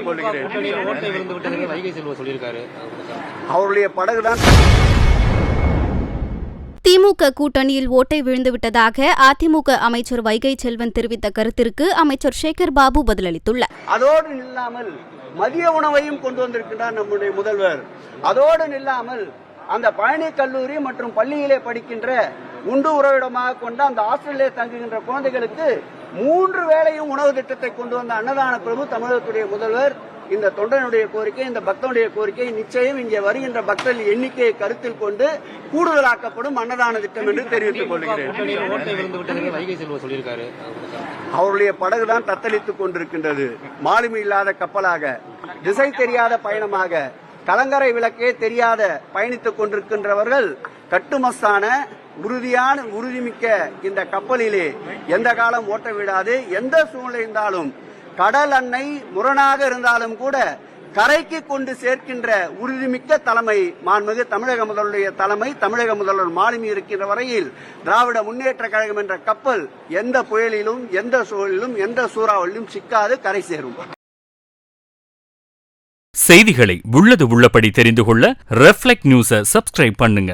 தெரிவித்துக் கொள்கிறேன். ஓட்டை விழுந்து விட்டது வைகை செல்வம் சொல்லியிருக்காரு. அவருடைய படகுதான். திமுக கூட்டணியில் ஓட்டை விழுந்துவிட்டதாக அதிமுக அமைச்சர் வைகை செல்வன் தெரிவித்த கருத்திற்கு அமைச்சர் சேகர் பாபு பதிலளித்துள்ளார். அதோடு நில்லாமல் மதிய உணவையும் கொண்டு வந்திருக்கிறார் நம்முடைய முதல்வர். அதோடு நில்லாமல் அந்த பழனி கல்லூரி மற்றும் பள்ளியிலே படிக்கின்ற உண்டு உறவிடமாக கொண்ட அந்த ஹாஸ்டலிலே தங்குகின்ற குழந்தைகளுக்கு 3 வேளையும் உணவு திட்டத்தை கொண்டு வந்த அன்னதான பிரபு தமிழகத்துடைய முதல்வர். இந்த தொண்டனுடைய கோரிக்கை, இந்த பக்தனுடைய கோரிக்கை நிச்சயம் இங்கே வருகின்ற பக்தர்கள் எண்ணிக்கையை கருத்தில் கொண்டு கூடுதலாக்கப்படும் அன்னதான திட்டம் என்று தெரிவித்துக் கொள்கிறேன். ஓட்டை விழுந்து விட்டது வைகை செல்வம் சொல்லியிருக்காரு. அவருடைய படகுதான் தத்தளித்துக் கொண்டிருக்கின்றது. மாலுமி இல்லாத கப்பலாக, திசை தெரியாத பயணமாக, கலங்கரை விளக்கே தெரியாத பயணித்துக் கொண்டிருக்கின்றவர்கள் கட்டுமஸ்தான உறுதிமிக்க இந்த கப்பலிலே எந்த காலம் ஓட்ட விடாது. எந்த சூழ்நிலை இருந்தாலும் கடல் அன்னை முரணாக இருந்தாலும் கூட கரைக்கு கொண்டு சேர்க்கின்ற உறுதிமிக்க தலைமை மாண்புமிகு தமிழக முதல்வருடைய தலைமை. தமிழக முதல்வர் மாலுமி இருக்கின்ற வரையில் திராவிட முன்னேற்ற கழகம் என்ற கப்பல் எந்த புயலிலும், எந்த சூழலிலும், எந்த சூறாவளிலும் சிக்காது கரை சேரும். செய்திகளை உள்ளது உள்ளபடி தெரிந்து கொள்ள ரெஃப்ளெக்ட் நியூஸை சப்ஸ்கிரைப் பண்ணுங்க.